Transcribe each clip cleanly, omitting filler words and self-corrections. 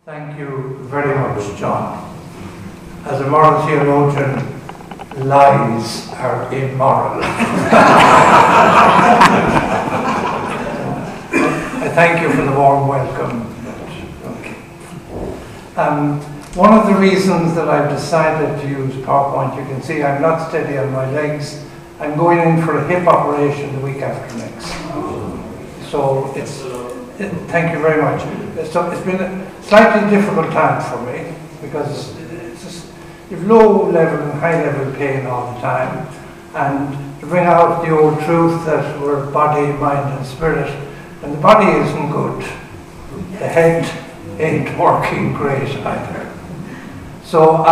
Thank you very much, John. As a moral theologian, lies are immoral. I thank you for the warm welcome. Okay. One of the reasons that I've decided to use PowerPoint, you can see I'm not steady on my legs. I'm going in for a hip operation the week after next. So thank you very much. So it's been a slightly difficult time for me because you've low level and high level pain all the time, and to bring out the old truth that we're body, mind and spirit, and the body isn't good. The head ain't working great either. So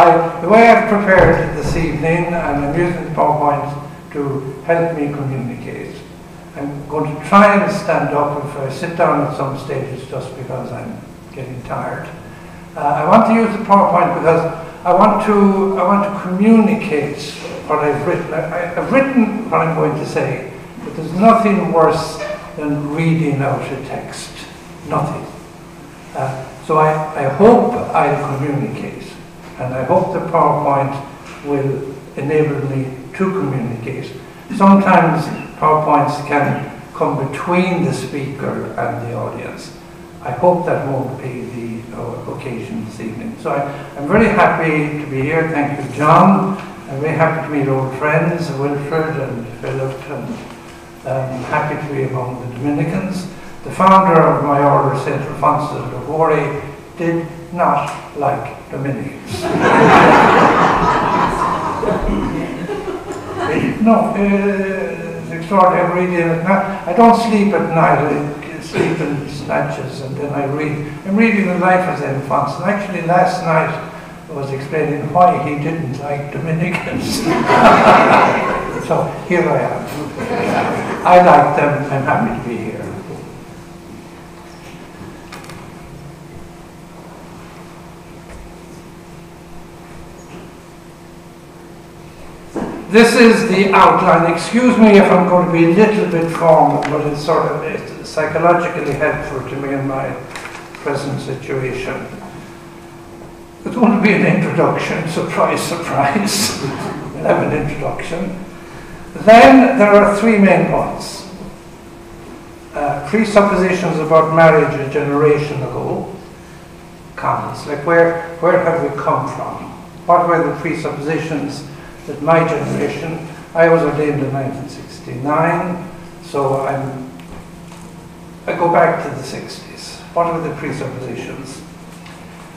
the way I've prepared it this evening, and I'm using the PowerPoint to help me communicate. I'm going to try and stand up. If I sit down at some stage, it's just because I'm getting tired. I want to use the PowerPoint because I want to communicate what I've written. I've written what I'm going to say, but there's nothing worse than reading out a text. Nothing. So I hope I'll communicate, and I hope the PowerPoint will enable me to communicate. Sometimes PowerPoints can come between the speaker and the audience. I hope that won't be the occasion this evening. So I'm very happy to be here. Thank you, John. I'm very happy to meet old friends, Wilfred and Philip, and I'm happy to be among the Dominicans. The founder of my order, St. Alphonsus of Liguori, did not like Dominicans. No, it's extraordinary reading at night. I don't sleep at night. I sleep in snatches, and then I'm reading the life of St. Alphonsus. And actually, last night I was explaining why he didn't like Dominicans. So here I am. I like them. I'm happy to be here. This is the outline. Excuse me if I'm going to be a little bit formal, but it's psychologically helpful to me in my present situation. It's going to be an introduction, surprise, surprise. We'll have an introduction. Then there are three main points. Presuppositions about marriage a generation ago. Comments, like where have we come from? What were the presuppositions that my generation, I was ordained in 1969, so I go back to the 60s. What are the presuppositions?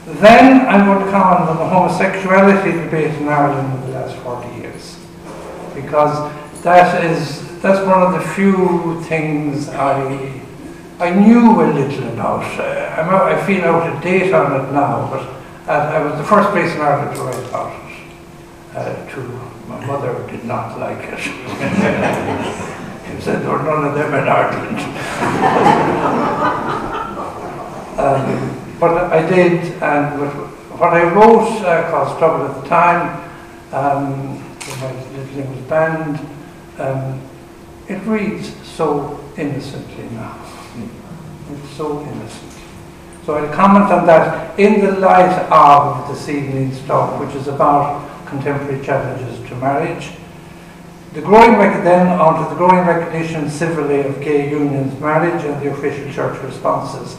Then I'm going to comment on the homosexuality debate in Ireland in the last 40 years, because that's one of the few things I knew a little about. I feel out of date on it now, but I was the first person in Ireland to write about it. My mother did not like it. She said there were none of them in Ireland. But I did, and what I wrote caused trouble at the time. When my little thing was banned. It reads so innocently now. It's so innocent. So I'll comment on that in the light of this evening's talk, which is about contemporary challenges to marriage. Then on to the growing recognition civilly of gay unions, marriage, and the official church responses.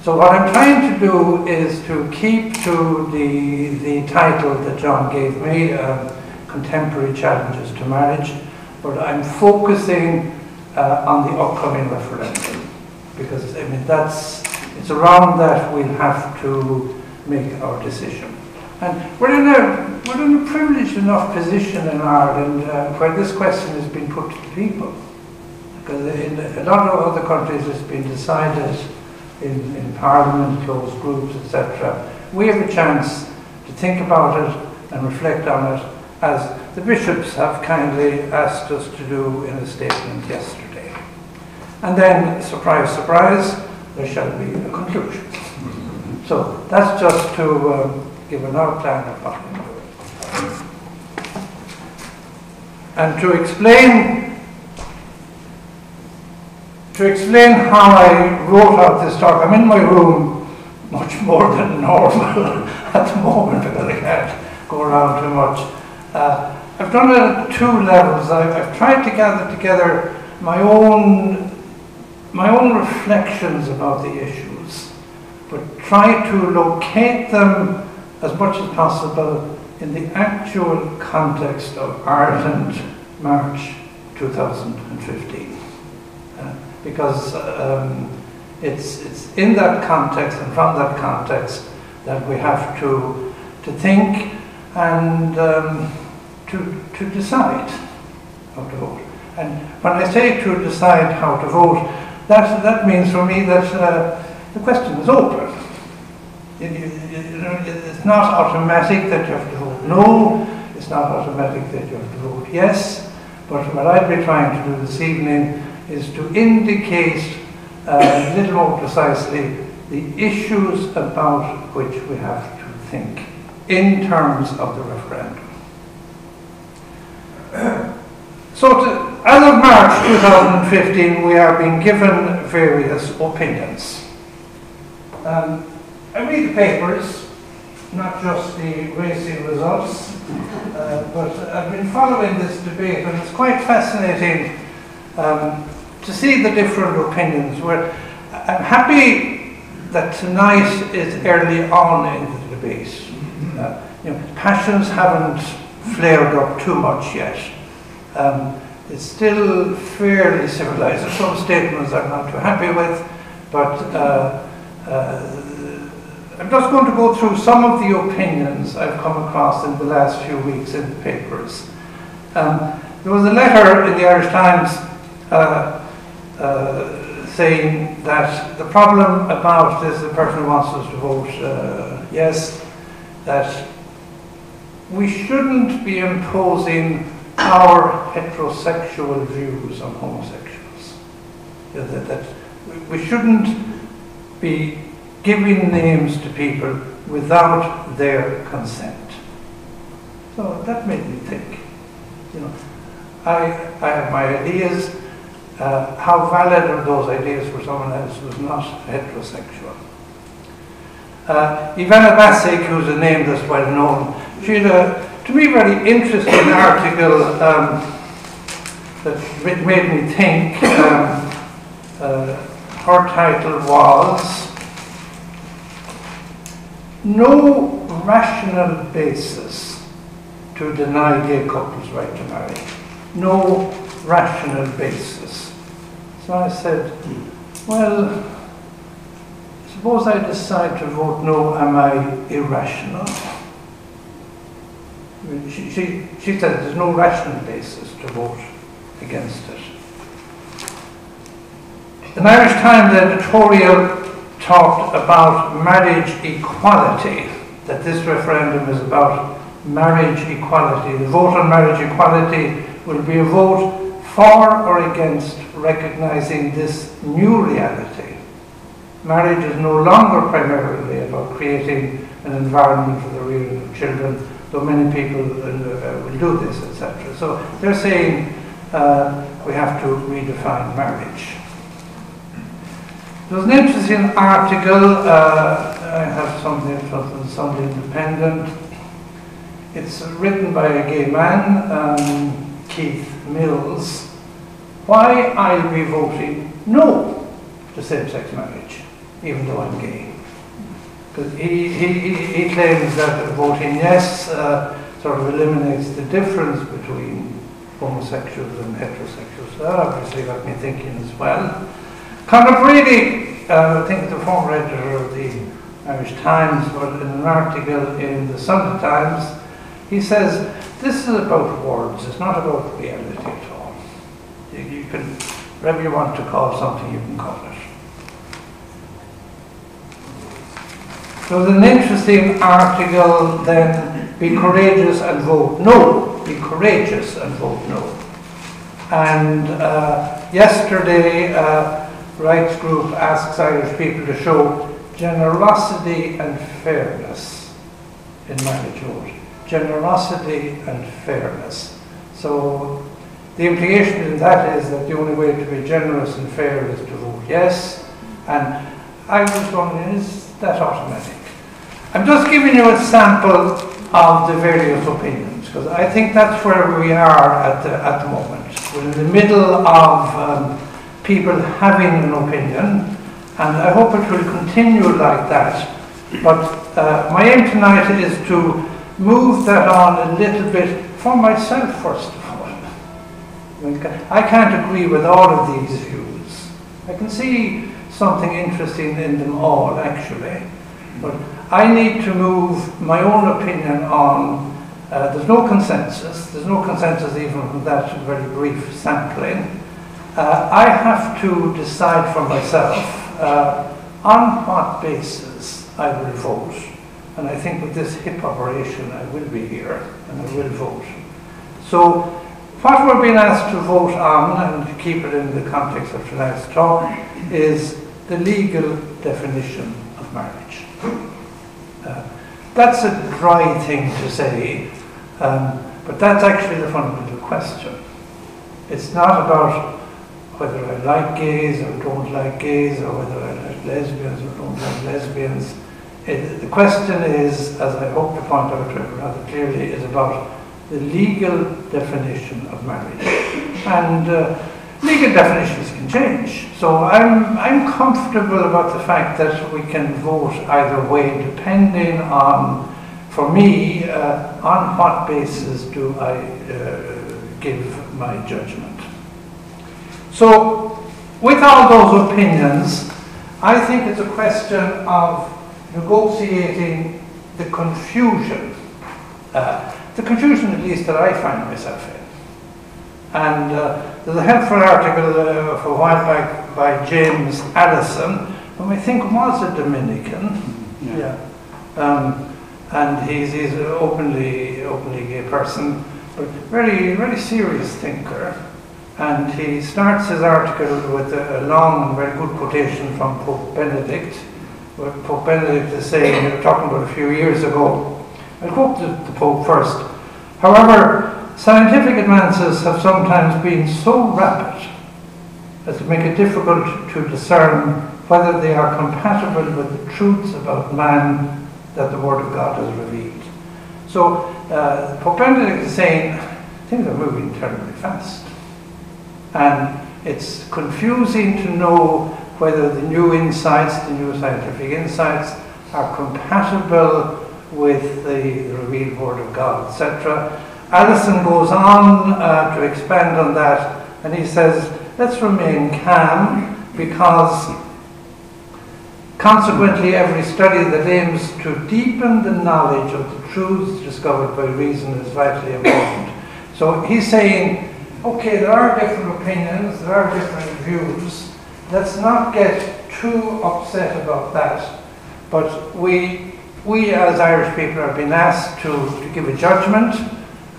So what I'm trying to do is to keep to the title that John gave me, Contemporary Challenges to Marriage, but I'm focusing on the upcoming referendum, because I mean it's around that we'll have to make our decision. And we're in a privileged enough position in Ireland where this question has been put to the people. Because in a lot of other countries it's been decided in Parliament, closed groups, etc. We have a chance to think about it and reflect on it, as the bishops have kindly asked us to do in a statement yesterday. And then, surprise, surprise, there shall be a conclusion. So that's just to give an outline of what we're doing. And to explain how I wrote out this talk, I'm in my room much more than normal at the moment because I can't go around too much. I've done it at two levels. I've tried to gather together my own reflections about the issues, but try to locate them as much as possible in the actual context of Ireland, March 2015. Because it's in that context and from that context that we have to think and to decide how to vote. And when I say to decide how to vote, that means for me that the question is open. It's not automatic that you have to vote no, it's not automatic that you have to vote yes, but what I'd be trying to do this evening is to indicate a little more precisely the issues about which we have to think in terms of the referendum. So as of March 2015, we are being given various opinions. I read the papers, not just the racing results, but I've been following this debate, and it's quite fascinating to see the different opinions. I'm happy that tonight is early on in the debate. Passions haven't flared up too much yet. It's still fairly civilized. There's some statements I'm not too happy with, but I'm just going to go through some of the opinions I've come across in the last few weeks in the papers. There was a letter in the Irish Times saying that the problem about this, the person who wants us to vote yes, that we shouldn't be imposing our heterosexual views on homosexuals. That we shouldn't be giving names to people without their consent. So that made me think. I have my ideas. How valid are those ideas for someone else who's not heterosexual? Ivana Basic, who's a name that's well known, she had a, to me, very interesting article that made me think. Her title was "No Rational Basis to Deny Gay Couples Right to Marry." No rational basis. So I said, well, suppose I decide to vote no, am I irrational? She said there's no rational basis to vote against it. An Irish Times editorial talked about marriage equality, that this referendum is about marriage equality. The vote on marriage equality will be a vote for or against recognizing this new reality. Marriage is no longer primarily about creating an environment for the rearing of children, though many people will do this, etc. So they're saying we have to redefine marriage. There's an interesting article, I have something from the Sunday Independent. It's written by a gay man, Keith Mills, why I'll be voting no to same-sex marriage, even though I'm gay. Because he claims that voting yes sort of eliminates the difference between homosexuals and heterosexuals. So that obviously got me thinking as well. Conor Brady, I think the former editor of the Irish Times, but in an article in the Sunday Times, he says, this is about words, it's not about reality at all. You can, whatever you want to call something, you can call it. There was an interesting article then, be courageous and vote no. Be courageous and vote no. And yesterday, rights group asks Irish people to show generosity and fairness in marriage vote. Generosity and fairness. So the implication in that is that the only way to be generous and fair is to vote yes. And I was wondering, is that automatic? I'm just giving you a sample of the various opinions, because I think that's where we are at the moment. We're in the middle of people having an opinion, and I hope it will continue like that. But my aim tonight is to move that on a little bit for myself, first of all. I can't agree with all of these views. I can see something interesting in them all, actually. But I need to move my own opinion on, there's no consensus even from that very brief sampling. I have to decide for myself on what basis I will vote. And I think with this hip operation I will be here and I will vote. So what we're being asked to vote on, and to keep it in the context of tonight's talk, is the legal definition of marriage. That's a dry thing to say, but that's actually the fundamental question. It's not about whether I like gays or don't like gays, or whether I like lesbians or don't like lesbians. The question is, as I hope to point out rather clearly, is about the legal definition of marriage. And legal definitions can change. So I'm comfortable about the fact that we can vote either way, depending on, for me, on what basis do I give my judgment. So, with all those opinions, I think it's a question of negotiating the confusion at least that I find myself in. And there's a helpful article for a while back by James Allison, whom I think was a Dominican. And he's an openly gay person, but very, very serious thinker. And he starts his article with a long and very good quotation from Pope Benedict, where Pope Benedict is saying, talking about a few years ago, I'll quote the Pope first. However, scientific advances have sometimes been so rapid as to make it difficult to discern whether they are compatible with the truths about man that the Word of God has revealed. So, Pope Benedict is saying things are moving terribly fast. And it's confusing to know whether the new insights, the new scientific insights, are compatible with the revealed Word of God, etc. Allison goes on to expand on that, and he says, let's remain calm, because consequently every study that aims to deepen the knowledge of the truths discovered by reason is vitally important. So he's saying, okay, there are different opinions, there are different views, let's not get too upset about that, but we as Irish people have been asked to give a judgment,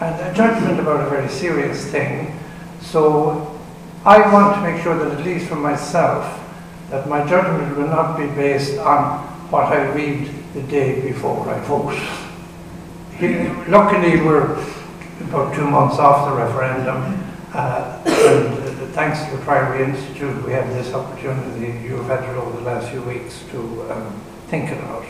and a judgment about a very serious thing. So I want to make sure that, at least for myself, that my judgment will not be based on what I read the day before I vote. Luckily, we're about 2 months off the referendum, and thanks to the Priory Institute, we have this opportunity you've had it over the last few weeks to think about.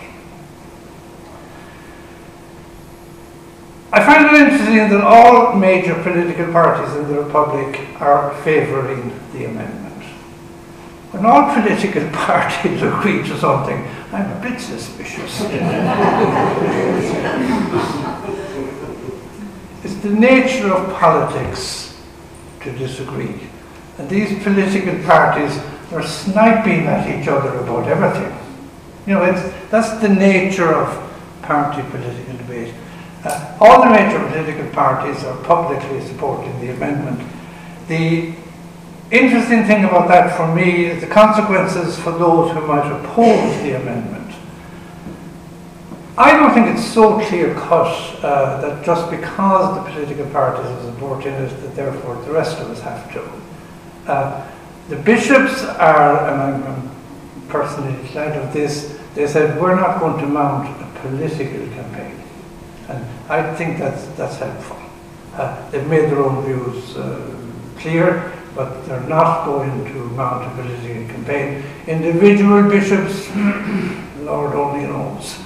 I find it interesting that all major political parties in the Republic are favouring the amendment. When all political parties agree to something, I'm a bit suspicious. It's the nature of politics to disagree. And these political parties are sniping at each other about everything. You know, that's the nature of party political debate. All the major political parties are publicly supporting the amendment. The interesting thing about that for me is the consequences for those who might oppose the amendment. I don't think it's so clear-cut that just because the political parties are supporting it, that therefore the rest of us have to. The bishops are, and I'm personally glad of this, they said we're not going to mount a political campaign. And I think that's helpful. They've made their own views clear. but they're not going to mount a political campaign. Individual bishops, Lord only knows.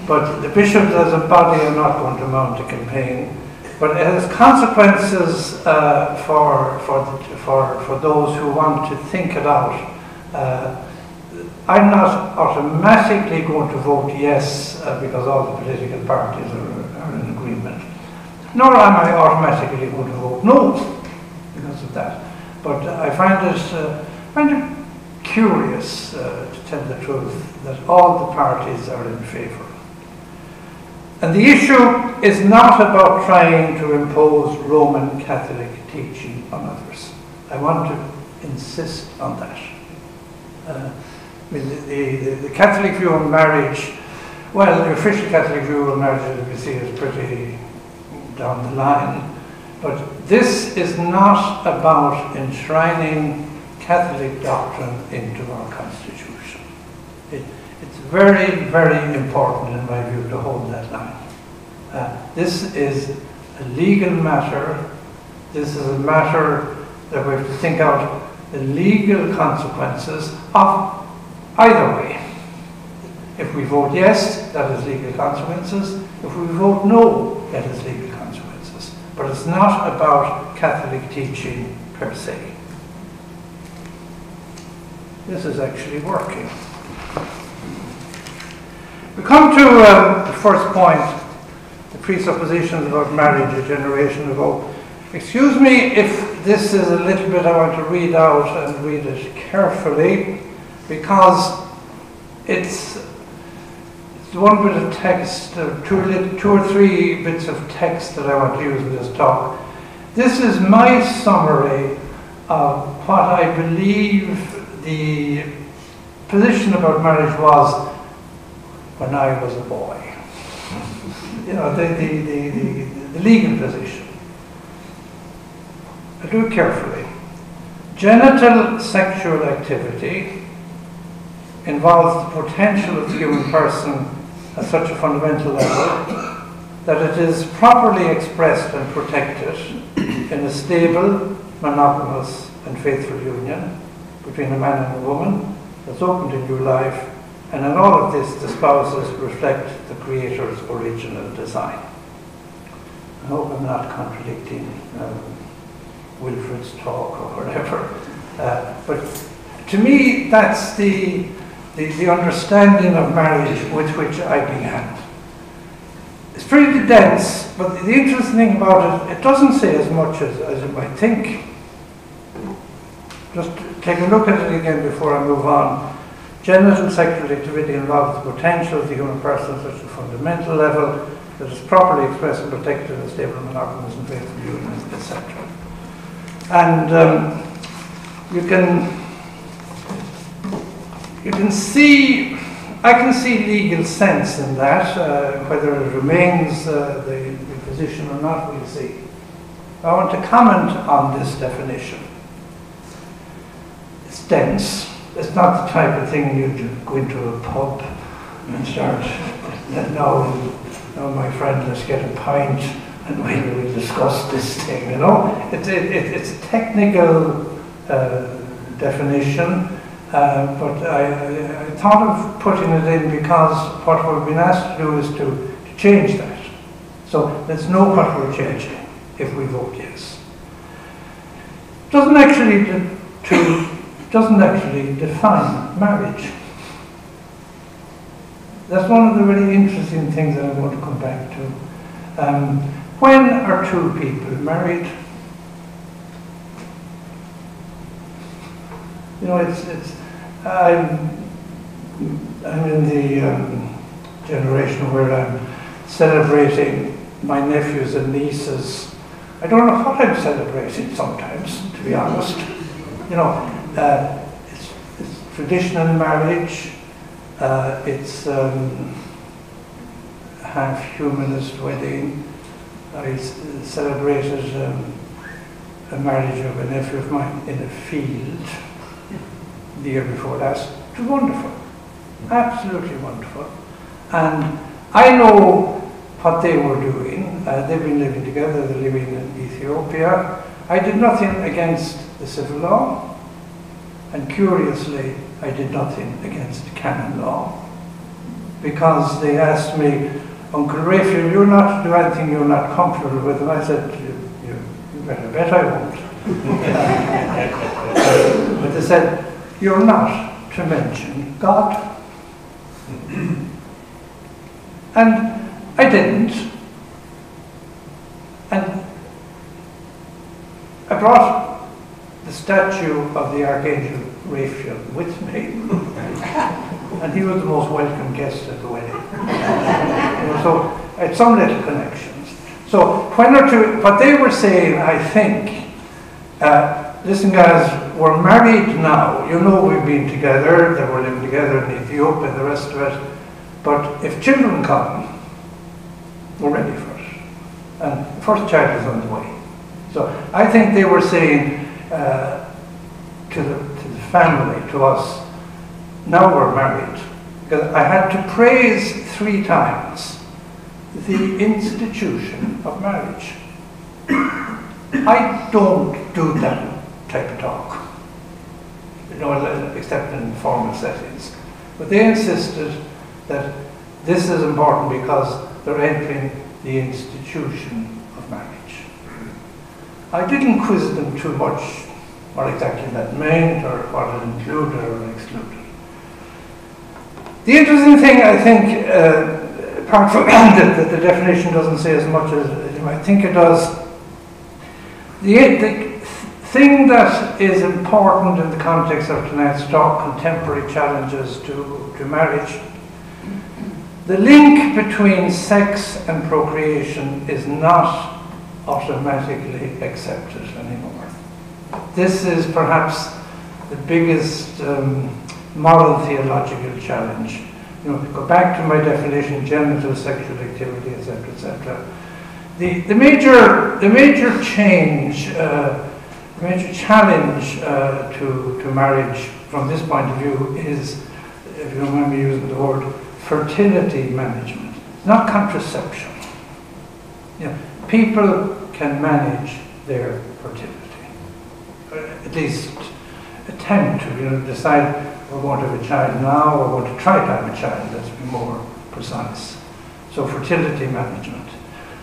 But the bishops as a body are not going to mount a campaign. But it has consequences for those who want to think it out. I'm not automatically going to vote yes because all the political parties are in agreement. Nor am I automatically going to vote no because of that. But I find it curious, to tell the truth, that all the parties are in favour. And the issue is not about trying to impose Roman Catholic teaching on others. I want to insist on that. The Catholic view on marriage, well, the official Catholic view on marriage, as we see, is pretty down the line. But this is not about enshrining Catholic doctrine into our Constitution. It's very, very important, in my view, to hold that line. This is a legal matter. This is a matter that we have to think out the legal consequences of either way. If we vote yes, that is legal consequences. If we vote no, that is legal consequences. But it's not about Catholic teaching per se. This is actually working. We come to the first point, the presuppositions about marriage a generation ago. Excuse me if this is a little bit I want to read out and read it carefully, because it's one bit of text, two or three bits of text that I want to use in this talk. This is my summary of what I believe the position about marriage was when I was a boy. You know, the legal position. I do it carefully. Genital sexual activity involves the potential of the human person at such a fundamental level that it is properly expressed and protected in a stable, monogamous and faithful union between a man and a woman that's open to new life, and in all of this the spouses reflect the Creator's original design. I hope I'm not contradicting Wilfred's talk or whatever, but to me that's the understanding of marriage with which I began. It's pretty dense, but the interesting thing about it, it doesn't say as much as you might think. Just take a look at it again before I move on. Genital sexual activity involves the potential of the human person at such a fundamental level that is properly expressed and protected in a stable, monogamous and faithful union, etc. And you can see, I can see legal sense in that. Whether it remains the position or not, we'll see. I want to comment on this definition. It's dense. It's not the type of thing you'd go into a pub and start, now my friend, let's get a pint and we'll discuss this thing, you know. It's a technical definition, but I thought of putting it in because what we've been asked to do is to change that. So let's know what we're changing if we vote yes. Doesn't actually define marriage. That's one of the really interesting things that I want to come back to. When are two people married? You know, I'm in the generation where I'm celebrating my nephews and nieces. I don't know what I'm celebrating sometimes, to be honest. You know, it's traditional marriage. It's half humanist wedding. I celebrated a marriage of a nephew of mine in a field the year before last. It was wonderful, absolutely wonderful. And I know what they were doing. They've been living together. They're living in Ethiopia. I did nothing against the civil law, and curiously, I did nothing against the canon law, because they asked me, Uncle Raphael, you're not to do anything you're not comfortable with, and I said, you better bet I won't. But they said, you're not to mention God. And I didn't. And I brought the statue of the Archangel Raphael with me. And he was the most welcome guest at the wedding. So I had some little connections. So what they were saying, I think, listen guys, we're married now. You know we've been together, they were living together in Ethiopia, the rest of it. But if children come, we're ready for it. And the first child is on the way. So I think they were saying to the family, to us, now we're married. Because I had to praise 3 times the institution of marriage. I don't do that type of talk, except in formal settings. But they insisted that this is important because they're entering the institution of marriage. I didn't quiz them too much what exactly that meant or what it included or excluded. The interesting thing, I think, apart from that the definition doesn't say as much as you might think it does, the thing that is important in the context of tonight's talk, contemporary challenges to marriage, the link between sex and procreation is not automatically accepted anymore. This is perhaps the biggest moral theological challenge. Go back to my definition: genital sexual activity, etc., etc. The major change, the major challenge to marriage from this point of view is, if you remember using the word, fertility management, not contraception. People can manage their fertility, at least attempt to, decide we're going to have a child now, we're going to try to have a child, let's be more precise. So fertility management.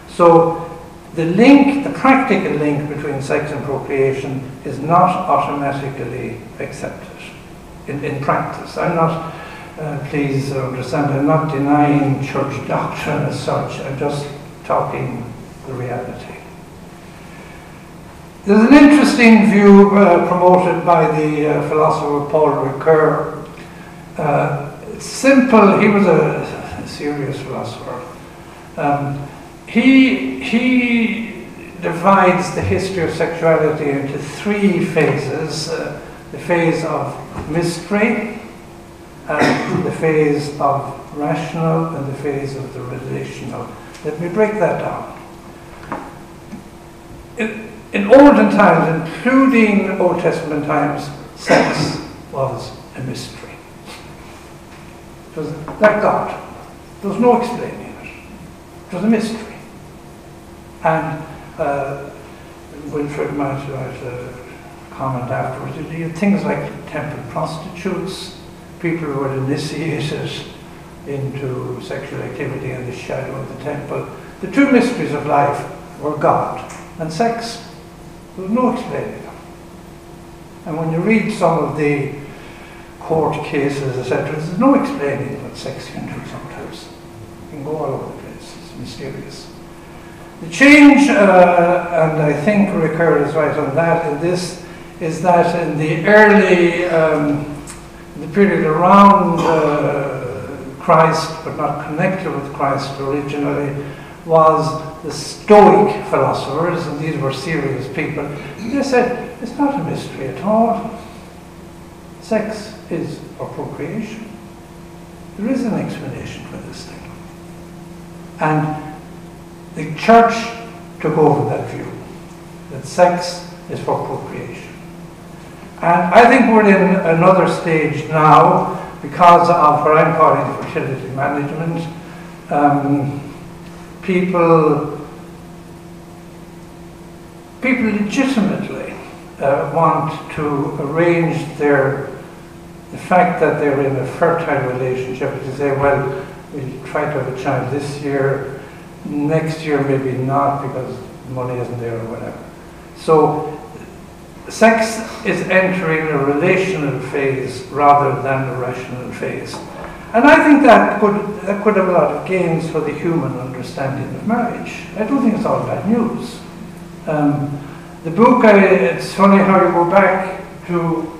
So the link, the practical link between sex and procreation is not automatically accepted in practice. I'm not, please understand, I'm not denying church doctrine as such, I'm just talking the reality. There's an interesting view promoted by the philosopher Paul Ricoeur. It's simple, he was a serious philosopher. He divides the history of sexuality into 3 phases. The phase of mystery, the phase of rational, and the phase of the relational. Let me break that down. In olden times, including Old Testament times, sex was a mystery. It was like God. There was no explaining it. It was a mystery. And Wilfred might comment afterwards, you had things like temple prostitutes, people who were initiated into sexual activity in the shadow of the temple. The 2 mysteries of life were God and sex. There was no explaining them. And when you read some of the court cases, etc., there's no explaining what sex can do sometimes. It can go all over the place. It's mysterious. The change, and I think Ricoeur is right on that, in this, is that in the early, the period around Christ, but not connected with Christ originally, was the Stoic philosophers, and these were serious people. They said, it's not a mystery at all. Sex is for procreation. There is an explanation for this thing. And the church took over that view, that sex is for procreation. And I think we're in another stage now because of what I'm calling fertility management. People people legitimately want to arrange the fact that they're in a fertile relationship to say, well, we'll try to have a child this year, next year maybe not because money isn't there or whatever. So sex is entering a relational phase rather than a rational phase. And I think that could have a lot of gains for the human understanding of marriage. I don't think it's all bad news. The book, it's funny how you go back to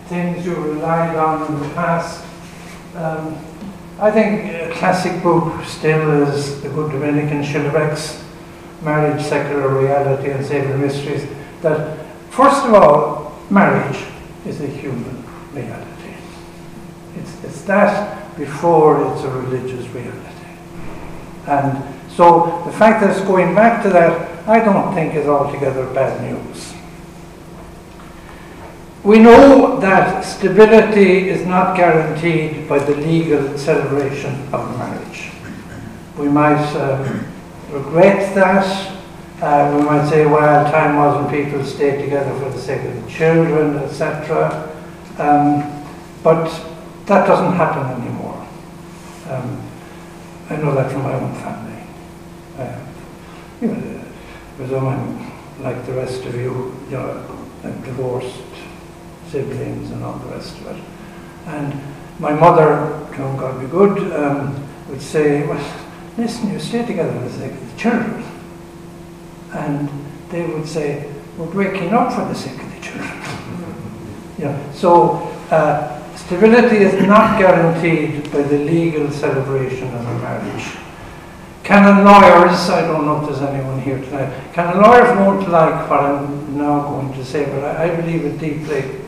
things you relied on in the past. I think a classic book still is the good Dominican Shillerbeck's Marriage, Secular Reality and Sacred Mysteries, that first of all, marriage is a human reality. It's that before it's a religious reality. And so the fact that it's going back to that, I don't think is altogether bad news. We know that stability is not guaranteed by the legal celebration of marriage. We might regret that. We might say, well, time was when people stayed together for the sake of the children, etc. But that doesn't happen anymore. I know that from my own family. Because I'm like the rest of you, I'm divorced siblings and all the rest of it. And my mother, to whom God be good, would say, well, listen, you stay together for the sake of the children. And they would say, we're breaking up for the sake of the children. So stability is not guaranteed by the legal celebration of a marriage. Canon lawyers, I don't know if there's anyone here tonight, canon lawyers won't like what I'm now going to say, but I believe it deeply,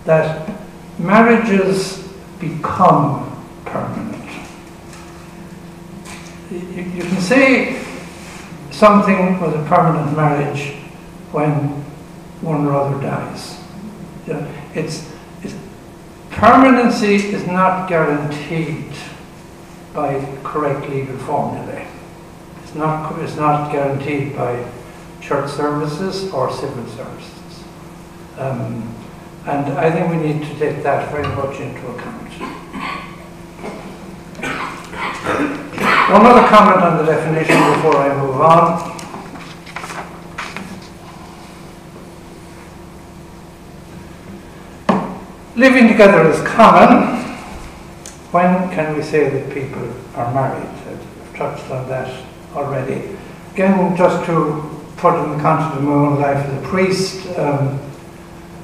that marriages become permanent. You can say something was a permanent marriage when one or other dies. Permanency is not guaranteed by correct legal formulae. It's not guaranteed by church services or civil services. And I think we need to take that very much into account. One other comment on the definition before I move on. Living together is common. When can we say that people are married? I've touched on that already. Again, just to put it in the context of my own life as a priest,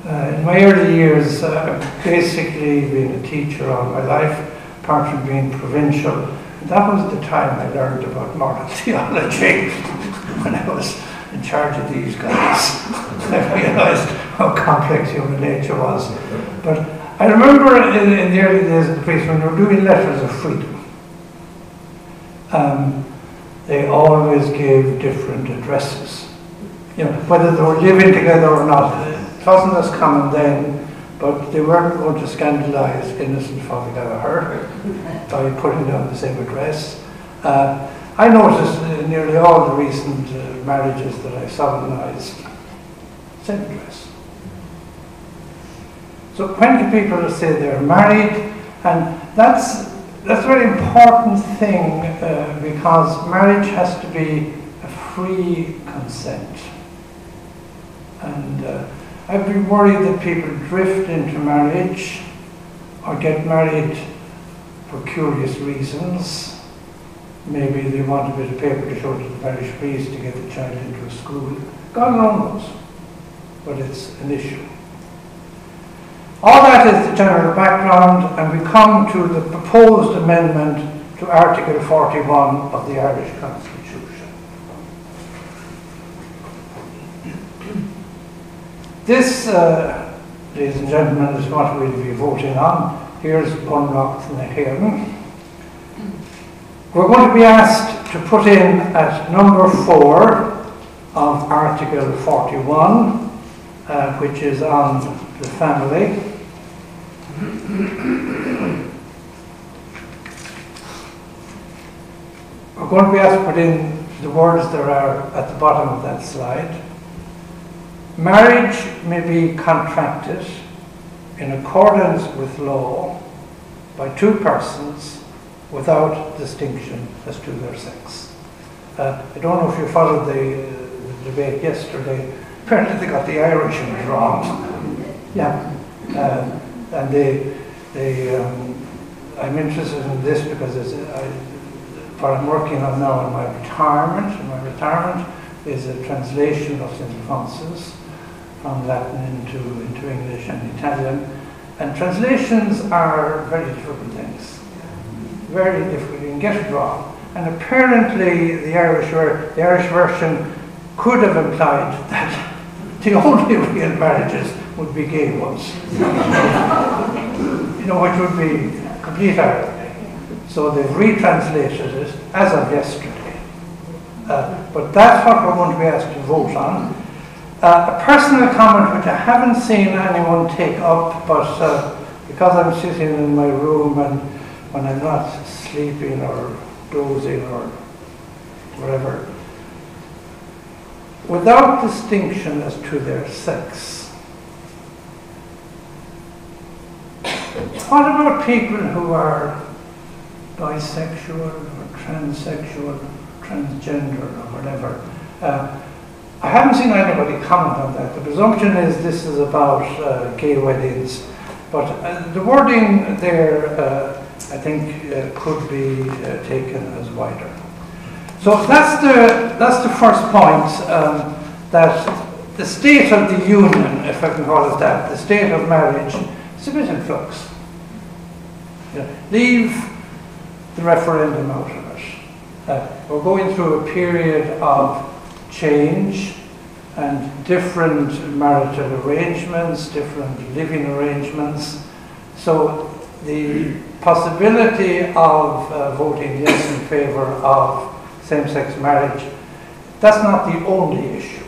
in my early years, I've basically been a teacher all my life, apart from being provincial. And that was the time I learned about moral theology, when I was in charge of these guys. I realized how complex human nature was. But I remember in the early days of the priest, when we were doing letters of freedom, they always gave different addresses. Whether they were living together or not. It wasn't as common then, but they weren't going to scandalise innocent Father Gallagher by putting down the same address. I noticed in nearly all the recent marriages that I solemnized, same address. So when can people say they're married? And that's a very important thing because marriage has to be a free consent. And I've been worried that people drift into marriage or get married for curious reasons. Maybe they want a bit of paper to show to the parish priest to get the child into a school. God alone knows, but it's an issue. All that is the general background, and we come to the proposed amendment to Article 41 of the Irish Constitution. This, ladies and gentlemen, is what we'll be voting on. Here's Bunrock na Héireann. We're going to be asked to put in at number 4 of Article 41, which is on the family. We're going to be asked to put in the words that are at the bottom of that slide. marriage may be contracted in accordance with law by two persons without distinction as to their sex. I don't know if you followed the debate yesterday. Apparently they got the Irishman wrong. Yeah. And I'm interested in this because what I'm working on now in my retirement. Is a translation of St. Francis from Latin into English and Italian. And translations are very difficult things. Very difficult. You can get it wrong. And apparently the Irish version could have implied that the only real marriages would be gay ones. Which would be complete irony. So they've retranslated it as of yesterday. But that's what we're going to be asked to vote on. A personal comment which I haven't seen anyone take up, but because I'm sitting in my room and when I'm not sleeping or dozing or whatever, without distinction as to their sex. What about people who are bisexual or transsexual, transgender or whatever? I haven't seen anybody comment on that. The presumption is this is about gay weddings, but the wording there, I think, could be taken as wider. So that's the first point, that the state of the union, if I can call it that, the state of marriage, is a bit in flux. Leave the referendum out of it. We're going through a period of change and different marital arrangements, different living arrangements. So the possibility of voting yes in favour of same-sex marriage, that's not the only issue.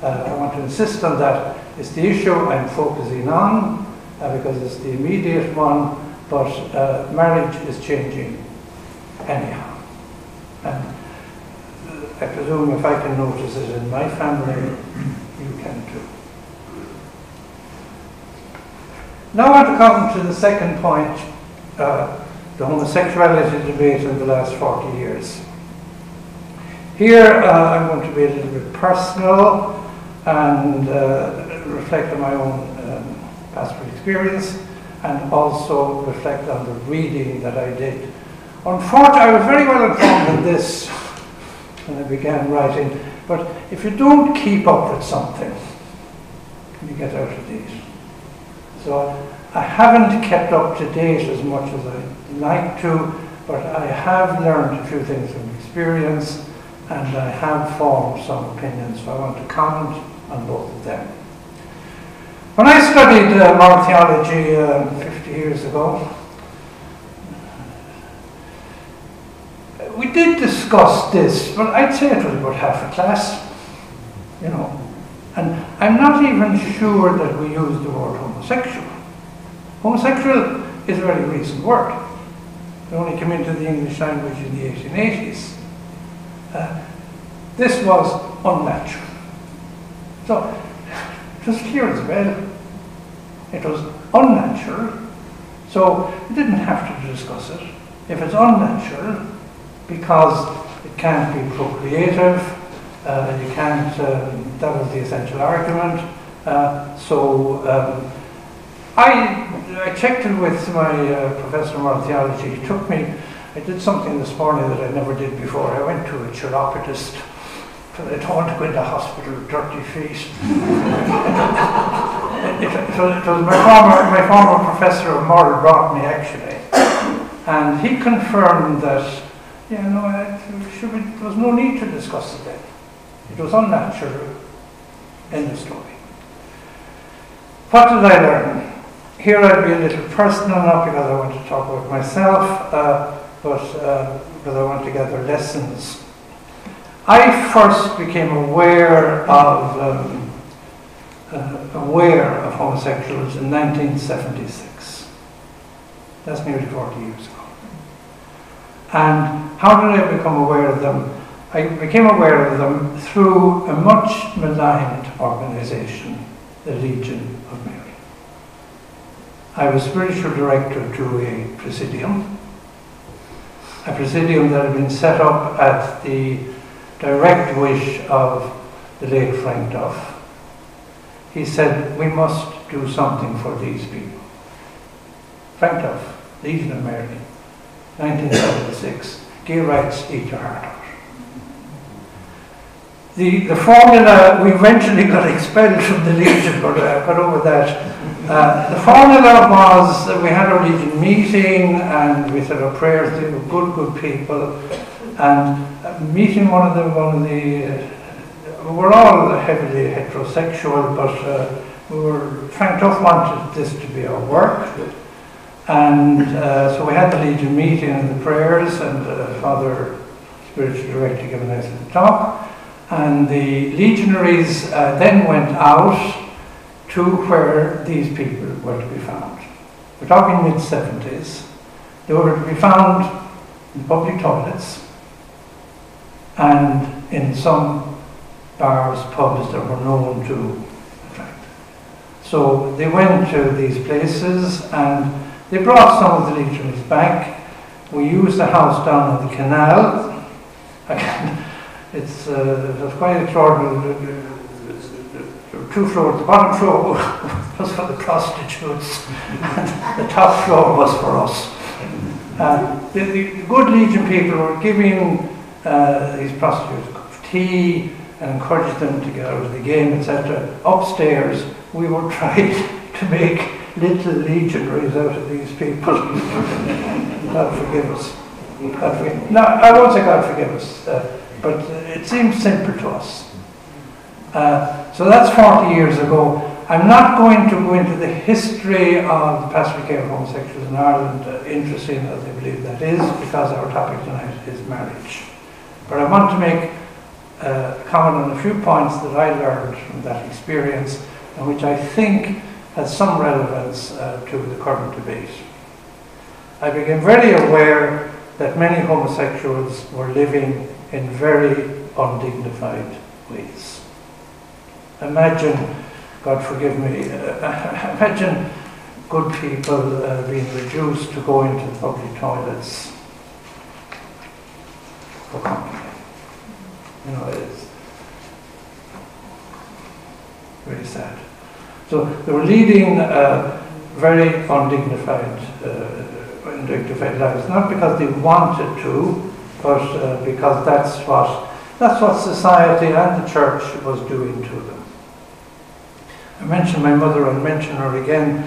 I want to insist on that. It's the issue I'm focusing on because it's the immediate one, but marriage is changing anyhow. And I presume if I can notice it in my family, you can too. Now I want to come to the second point, the homosexuality debate in the last 40 years. Here I'm going to be a little bit personal and reflect on my own pastoral experience and also reflect on the reading that I did. Unfortunately, I was very well informed on this when I began writing, but if you don't keep up with something, you get out of date. So I haven't kept up to date as much as I'd like to, but I have learned a few things from experience and I have formed some opinions, so I want to comment on both of them. When I studied moral theology 50 years ago, we did discuss this, but I'd say it was about half a class, and I'm not even sure that we use the word homosexual. Homosexual is a very recent word. It only came into the English language in the 1880s. This was unnatural. So, it was clear as a bell. It was unnatural, so we didn't have to discuss it. If it's unnatural, because it can't be procreative, you can't, that was the essential argument. I checked it with my professor of moral theology. He took me, I did something this morning that I never did before. I went to a chiropodist, because I don't want to go into hospital with dirty feet. it was my former professor of moral botany, actually. And he confirmed that, there was no need to discuss it then. It was unnatural. End of story. What did I learn? Here I'll be a little personal, not because I want to talk about myself, but because I want to gather lessons. I first became aware of homosexuals in 1976. That's nearly 40 years ago. And how did I become aware of them? I became aware of them through a much maligned organisation, the Legion of Mary. I was spiritual director to a presidium that had been set up at the direct wish of the late Frank Duff. He said, we must do something for these people. Frank Duff, Legion of Mary, 1976, gay rights, eat your heart out. The formula, we eventually got expelled from the Legion, but I got over that. The formula was that we had our Legion meeting and we said our prayers. They were good people. And meeting one of the we were all heavily heterosexual, but Frank Duff wanted this to be our work. And so we had the Legion meeting and the prayers, and Father Spiritual Director giving us a talk. And the legionaries then went out to where these people were to be found. We're talking mid-70s. They were to be found in public toilets and in some bars, pubs that were known to attract. So they went to these places and they brought some of the legionaries back. We used the house down on the canal. Again, it was quite extraordinary. There were 2 floors. The bottom floor was for the prostitutes, and the top floor was for us. The good Legion people were giving these prostitutes a cup of tea and encouraged them to get out of the game, etc. Upstairs, we were trying to make little legionaries out of these people. God forgive us. No, I won't say God forgive us, but it seems simple to us. So that's 40 years ago. I'm not going to go into the history of the pastoral care of homosexuals in Ireland, interesting as I believe that is, because our topic tonight is marriage. But I want to make a comment on a few points that I learned from that experience, and which I think has some relevance to the current debate. I became very aware that many homosexuals were living in very undignified ways. Imagine, God forgive me, imagine good people being reduced to go into the public toilets for company. You know, it's very sad. So they were leading very undignified lives, not because they wanted to, but because that's what society and the church was doing to them. I mentioned my mother, I'll mention her again.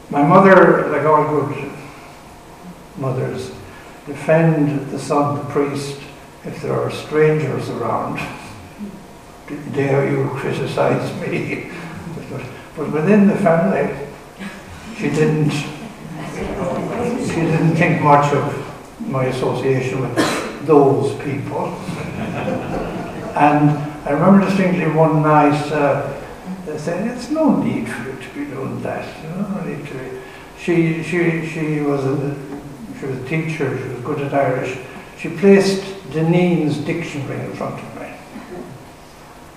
My mother, like all good mothers, defend the son of the priest if there are strangers around. Dare you criticize me? But within the family, she didn't think much of my association with those people. And I remember distinctly one night saying, "It's no need for you to be doing that. No need to be." She was a teacher. She was good at Irish. She placed Deneen's dictionary in front of me.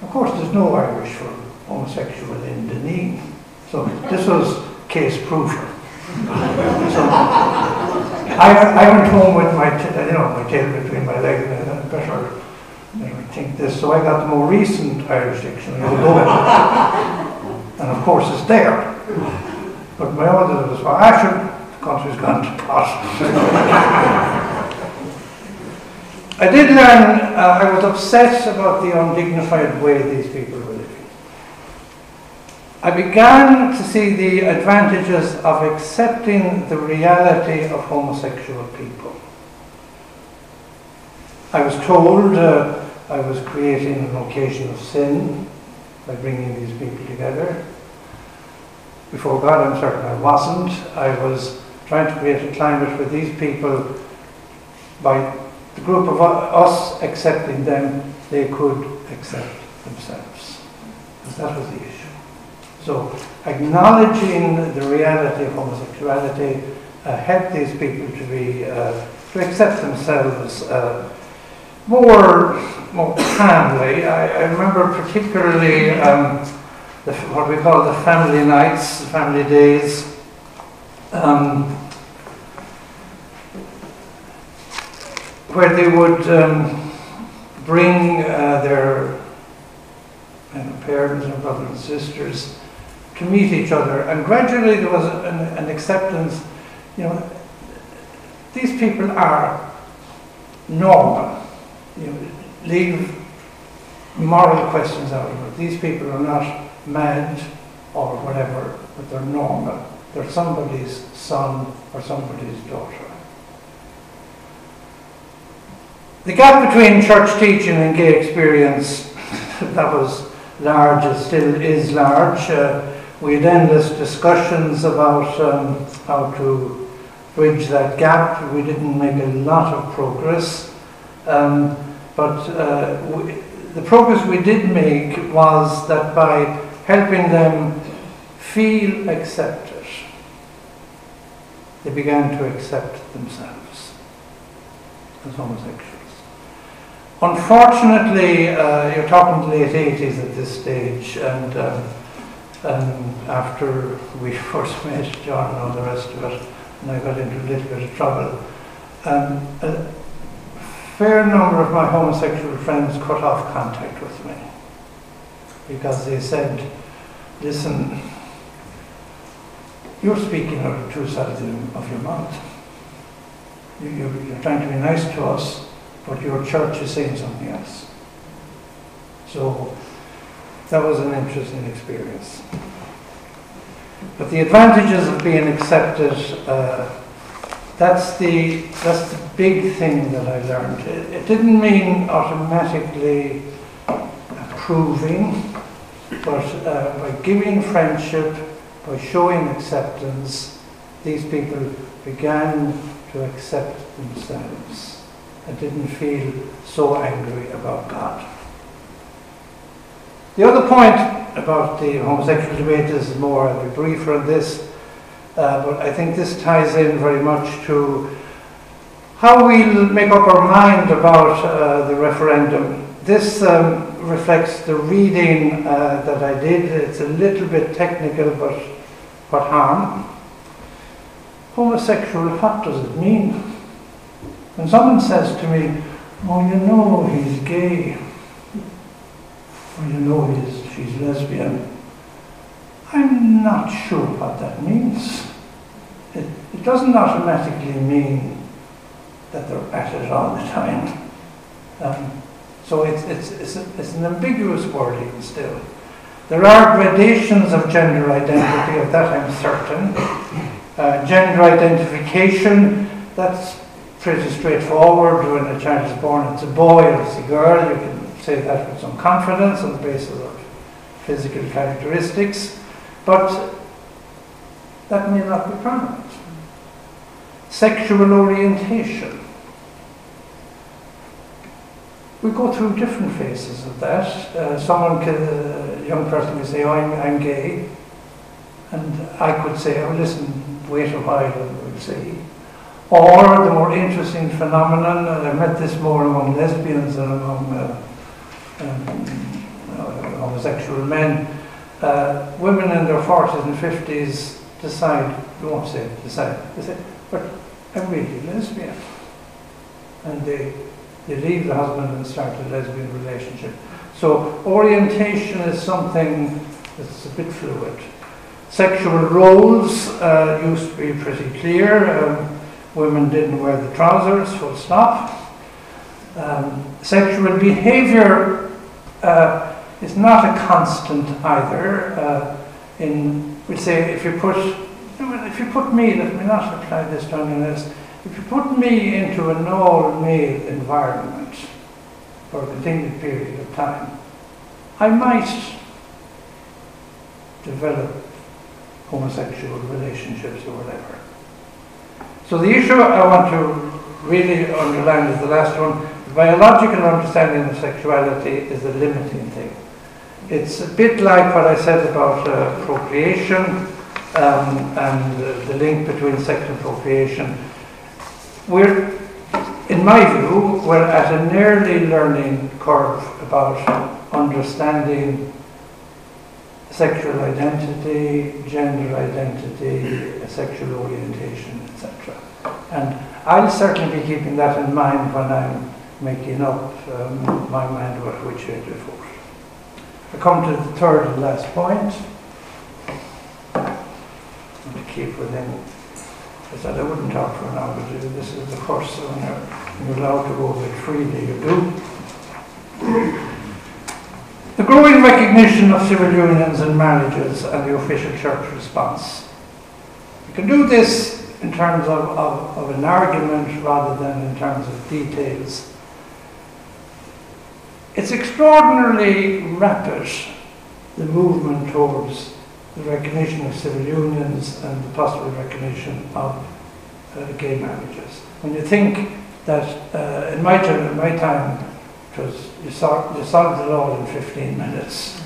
Of course, there's no Irish for homosexual in Deneen, so this was case proof. So I went home with my tail between my legs, and I better think this. So I got the more recent Irish dictionary, and of course it's there. But my other was, well, actually, the country's gone to pot. I did learn, I was upset about the undignified way these people were living. I began to see the advantages of accepting the reality of homosexual people. I was told I was creating an occasion of sin by bringing these people together. Before God, I'm certain I wasn't. I was trying to create a climate where these people, by the group of us accepting them, they could accept themselves. Because that was the issue. So acknowledging the reality of homosexuality helped these people to accept themselves more family. I remember particularly what we call the family nights, the family days. Where they would bring their parents and brothers and sisters to meet each other, and gradually there was an acceptance. You know, these people are normal. You know, leave moral questions out of it. These people are not mad or whatever, but they're normal. They're somebody's son or somebody's daughter. The gap between church teaching and gay experience, that was large, it still is large. We had endless discussions about how to bridge that gap. We didn't make a lot of progress, but the progress we did make was that by helping them feel accepted, they began to accept themselves as homosexuals. Unfortunately, you're talking the late 80s at this stage, and after we first met John and all the rest of it, and I got into a little bit of trouble, a fair number of my homosexual friends cut off contact with me because they said, listen, you're speaking out of two sides of your mouth. You're trying to be nice to us, but your church is saying something else. So that was an interesting experience. But the advantages of being accepted, that's the big thing that I learned. It didn't mean automatically approving, but by giving friendship, by showing acceptance, these people began to accept themselves. I didn't feel so angry about God. The other point about the homosexual debate is more, I'll be briefer on this, but I think this ties in very much to how we'll make up our mind about the referendum. This reflects the reading that I did. It's a little bit technical, but what harm? Homosexual, what does it mean? When someone says to me, oh, you know he's gay, or you know she's lesbian, I'm not sure what that means. It doesn't automatically mean that they're at it all the time. So it's an ambiguous word even still. There are gradations of gender identity, of that I'm certain. Gender identification, that's pretty straightforward. When a child is born, it's a boy or it's a girl. You can say that with some confidence on the basis of physical characteristics, but that may not be permanent. Sexual orientation. We go through different phases of that. A young person can say, oh, I'm gay. And I could say, oh, listen, wait a while and we'll see. Or the more interesting phenomenon, and I met this more among lesbians than among homosexual men, women in their 40s and 50s decide, you won't say decide, they say, but I'm really lesbian. And they leave the husband and start a lesbian relationship. So orientation is something that's a bit fluid. Sexual roles used to be pretty clear. Women didn't wear the trousers, full stop. Sexual behavior is not a constant either. We'd say if you put me, let me not apply this to anyone else, if you put me into an all-male environment for a continued period of time, I might develop homosexual relationships or whatever. So the issue I want to really underline is the last one. The biological understanding of sexuality is a limiting thing. It's a bit like what I said about procreation and the link between sex and procreation. In my view, we're at an early learning curve about understanding sexual identity, gender identity, sexual orientation, etc. And I'll certainly be keeping that in mind when I'm making up my mind about which way to vote. I come to the third and last point. To keep within, I said I wouldn't talk for an hour, but this is the first, so when you're allowed to go a bit freely, you do. The growing recognition of civil unions and marriages and the official church response. You can do this in terms of an argument rather than in terms of details. It's extraordinarily rapid, the movement towards the recognition of civil unions and the possible recognition of gay marriages. When you think that in my time, you solved it all in 15 minutes.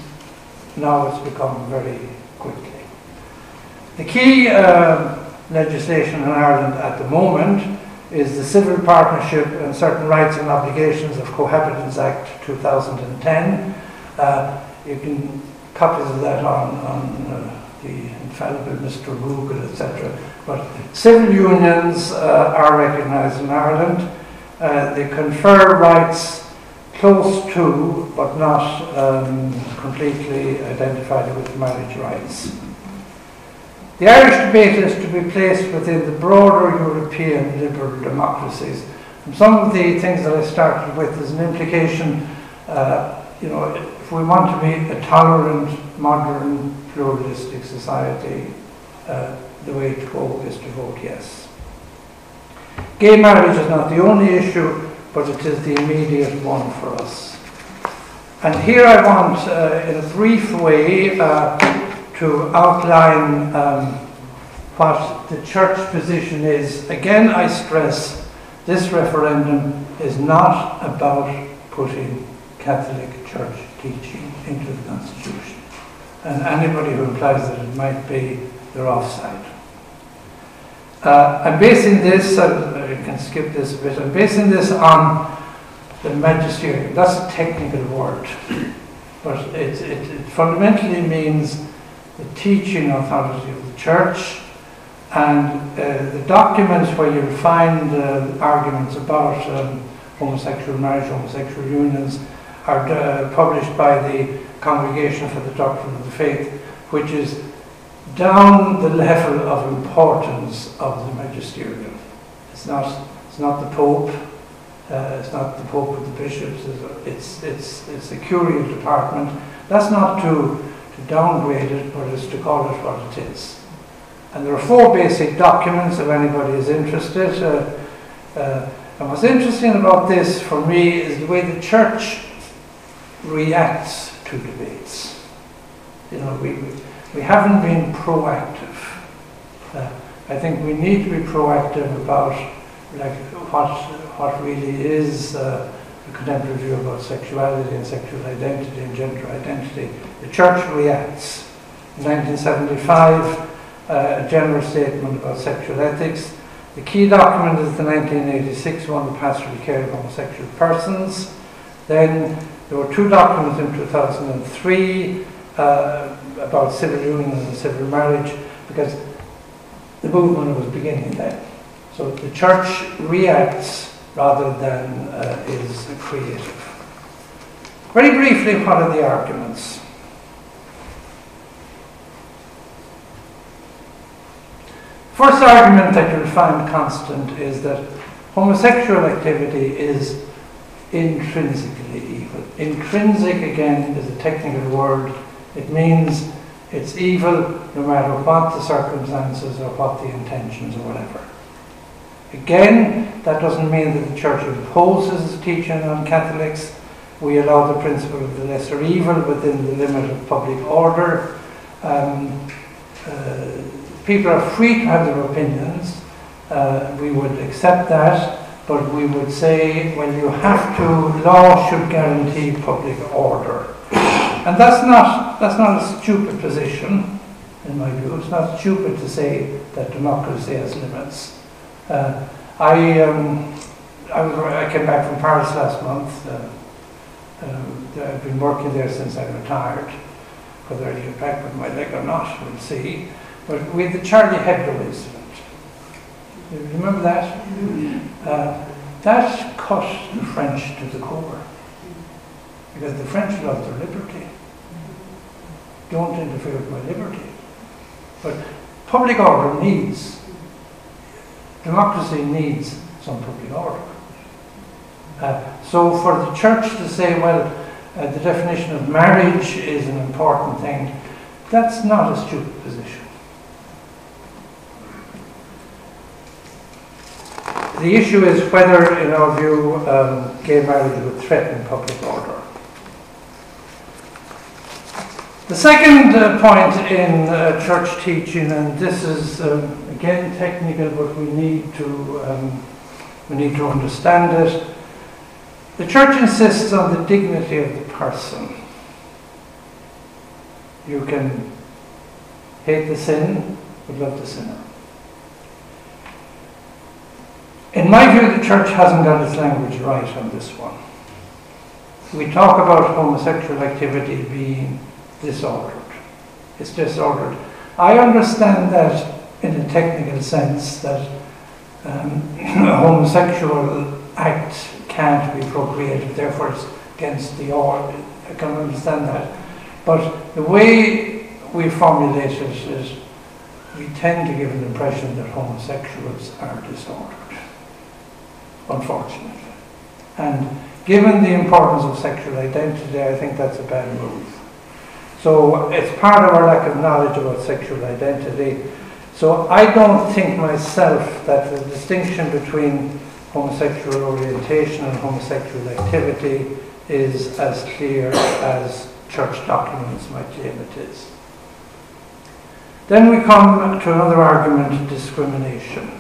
Now it's become very quickly. The key legislation in Ireland at the moment is the Civil Partnership and Certain Rights and Obligations of Cohabitants Act 2010. You can copies of that on the infallible Mr. Google, etc. But civil unions are recognised in Ireland. They confer rights close to, but not completely identified with marriage rights. The Irish debate is to be placed within the broader European liberal democracies. And some of the things that I started with is an implication, if we want to be a tolerant, modern, pluralistic society, the way to go is to vote yes. Gay marriage is not the only issue, but it is the immediate one for us. And here I want, in a brief way, to outline what the church position is. Again, I stress, this referendum is not about putting Catholic Church teaching into the Constitution. And anybody who implies that it might be, they're offside. I'm basing this, you can skip this a bit, I'm basing this on the magisterium. That's a technical word, but it fundamentally means the teaching authority of the church, and the documents where you'll find arguments about homosexual marriage, homosexual unions, are published by the Congregation for the Doctrine of the Faith, which is down the level of importance of the magisterium. It's not the Pope. It's not the Pope with the bishops. It's the curial department. That's not to downgrade it, but it's to call it what it is. And there are 4 basic documents if anybody is interested. And what's interesting about this for me is the way the church reacts to debates. You know, we haven't been proactive. I think we need to be proactive about what really is a contemporary view about sexuality and sexual identity and gender identity. The church reacts. In 1975, a general statement about sexual ethics. The key document is the 1986 one, the Pastoral Care of Homosexual Persons. Then there were 2 documents in 2003 about civil union and civil marriage, because the movement was beginning then. So the church reacts rather than is creative. Very briefly, what are the arguments? First argument that you'll find constant is that homosexual activity is intrinsically evil. Intrinsic, again, is a technical word. It means it's evil no matter what the circumstances or what the intentions or whatever. Again, that doesn't mean that the church imposes teaching on Catholics. We allow the principle of the lesser evil within the limit of public order. People are free to have their opinions. We would accept that, but we would say, well, you have to, law should guarantee public order. And that's not a stupid position, in my view. It's not stupid to say that democracy has limits. I I came back from Paris last month. I've been working there since I retired. Whether I get back with my leg or not, we'll see. But with the Charlie Hebdo incident, you remember that? That cut the French to the core. Because the French love their liberty. Don't interfere with my liberty. But public order needs, democracy needs some public order. So for the church to say, well, the definition of marriage is an important thing, that's not a stupid position. The issue is whether, in our view, gay marriage would threaten public order. The second point in church teaching, and this is again technical, but we need to understand it. The church insists on the dignity of the person. You can hate the sin, but love the sinner. In my view, the church hasn't got its language right on this one. We talk about homosexual activity being disordered. It's disordered. I understand that in a technical sense, that a homosexual act can't be procreated, therefore it's against the order. I can understand that. But the way we formulate it is we tend to give an impression that homosexuals are disordered, unfortunately. And given the importance of sexual identity, I think that's a bad move. So it's part of our lack of knowledge about sexual identity. So I don't think myself that the distinction between homosexual orientation and homosexual activity is as clear as church documents might claim it is. Then we come to another argument, discrimination.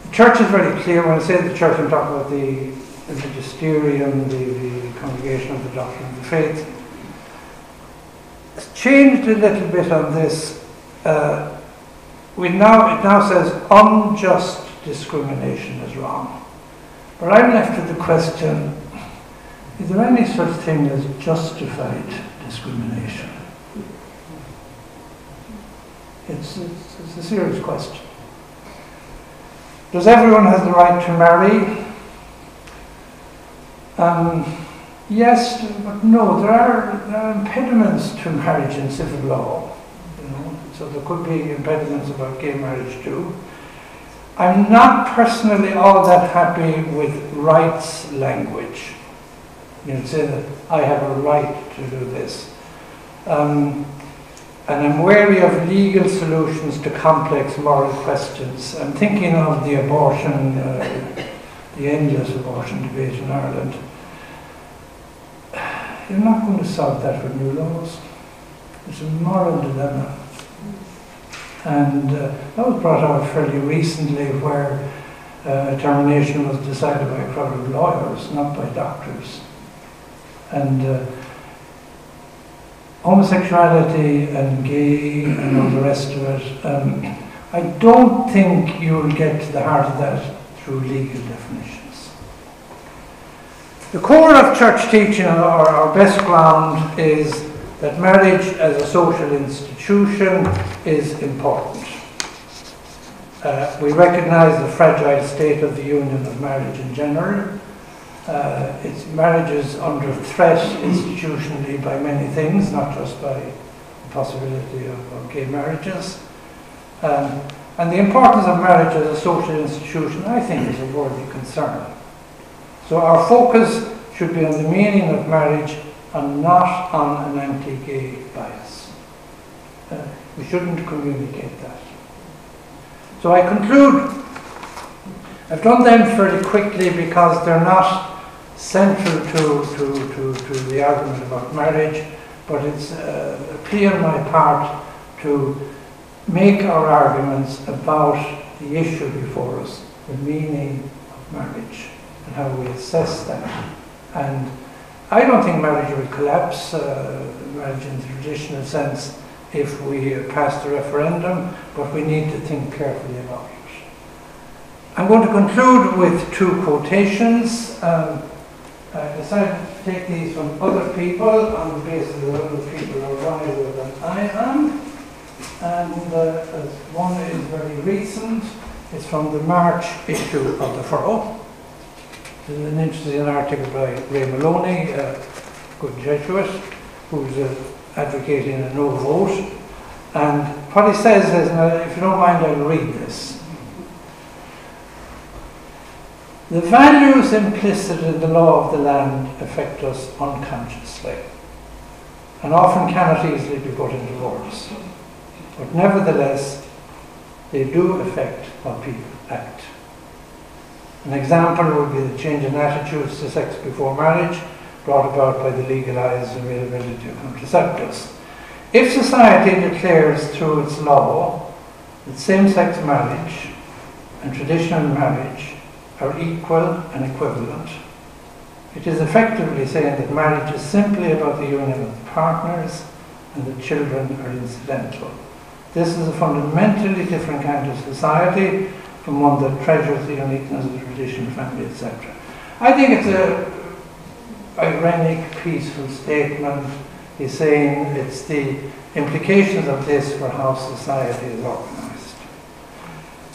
The church is very clear. When I say the church, I'm talking about the magisterium, the Congregation of the Doctrine of the Faith. It's changed a little bit on this. It now says unjust discrimination is wrong. But I'm left with the question, is there any such thing as justified discrimination? It's a serious question. Does everyone have the right to marry? Yes, but no. There are impediments to marriage in civil law. So there could be impediments about gay marriage too. I'm not personally all that happy with rights language. You say that I have a right to do this. And I'm wary of legal solutions to complex moral questions. I'm thinking of the abortion, the endless abortion debate in Ireland. You're not going to solve that with new laws. It's a moral dilemma. And that was brought out fairly recently, where termination was decided by a crowd of lawyers, not by doctors. And homosexuality and gay and all the rest of it, I don't think you'll get to the heart of that through legal definitions. The core of church teaching, or our best ground, is that marriage as a social institution is important. We recognize the fragile state of the union of marriage in general. Marriage is under threat institutionally by many things, not just by the possibility of gay marriages. And the importance of marriage as a social institution, I think, is a worthy concern. So our focus should be on the meaning of marriage and not on an anti-gay bias. We shouldn't communicate that. So I conclude. I've done them fairly quickly because they're not central to the argument about marriage, but it's a plea on my part to make our arguments about the issue before us, the meaning of marriage, and how we assess that. And I don't think marriage will collapse, marriage in the traditional sense, if we pass the referendum, but we need to think carefully about it. I'm going to conclude with two quotations. I decided to take these from other people on the basis that other people are wiser than I am. And one is very recent. It's from the March issue of the Furrow. It's an interesting article by Ray Maloney, a good Jesuit, who's advocating a no vote. And what he says is, and if you don't mind, I'll read this. The values implicit in the law of the land affect us unconsciously, and often cannot easily be put into words. But nevertheless, they do affect how people act. An example would be the change in attitudes to sex before marriage brought about by the legalized availability of contraceptives. If society declares through its law that same-sex marriage and traditional marriage are equal and equivalent, it is effectively saying that marriage is simply about the union of the partners and that children are incidental. This is a fundamentally different kind of society from one that treasures the uniqueness of the traditional family, etc. I think it's a ironic, peaceful statement. He's saying it's the implications of this for how society is organised.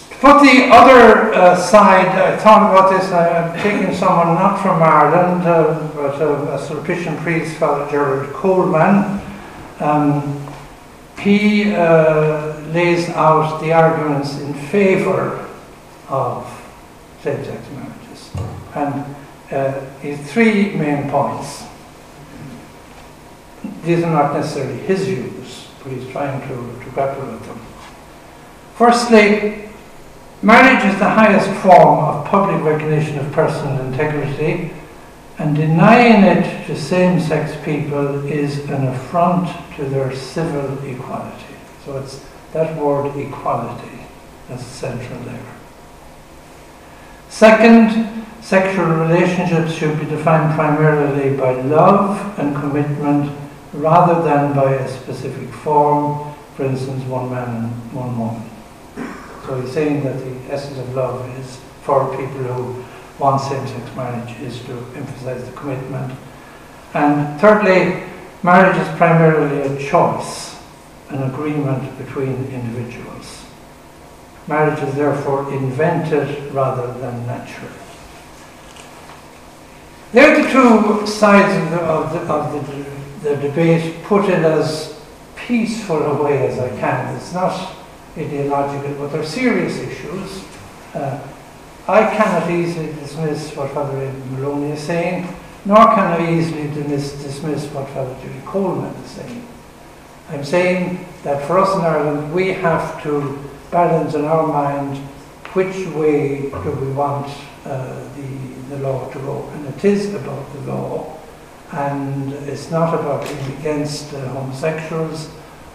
To put the other side, I thought about this, I'm taking someone not from Ireland, but a Sulpician priest, Father Gerald Coleman. He lays out the arguments in favour of same-sex marriages. And he has three main points. These are not necessarily his views, but he's trying to grapple with them. Firstly, marriage is the highest form of public recognition of personal integrity, and denying it to same-sex people is an affront to their civil equality. So it's that word equality that's central there. Second, sexual relationships should be defined primarily by love and commitment rather than by a specific form, for instance, one man and one woman. So he's saying that the essence of love is, for people who want same-sex marriage, is to emphasize the commitment. And thirdly, marriage is primarily a choice, an agreement between individuals. Marriage is therefore invented rather than natural. They're the two sides of the debate, put in as peaceful a way as I can. It's not ideological, but they're serious issues. I cannot easily dismiss what Father Maloney is saying, nor can I easily dismiss what Father Judy Coleman is saying. I'm saying that for us in Ireland, we have to balance in our mind which way do we want the law to go. And it is about the law, and it's not about being against homosexuals,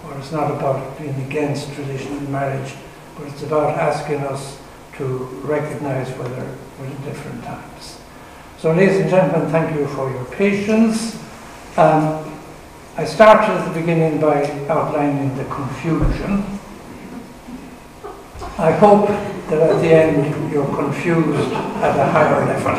or it's not about being against traditional marriage, but it's about asking us to recognize whether we're in different times. So ladies and gentlemen, thank you for your patience. I started at the beginning by outlining the confusion. I hope that at the end you're confused at a higher level.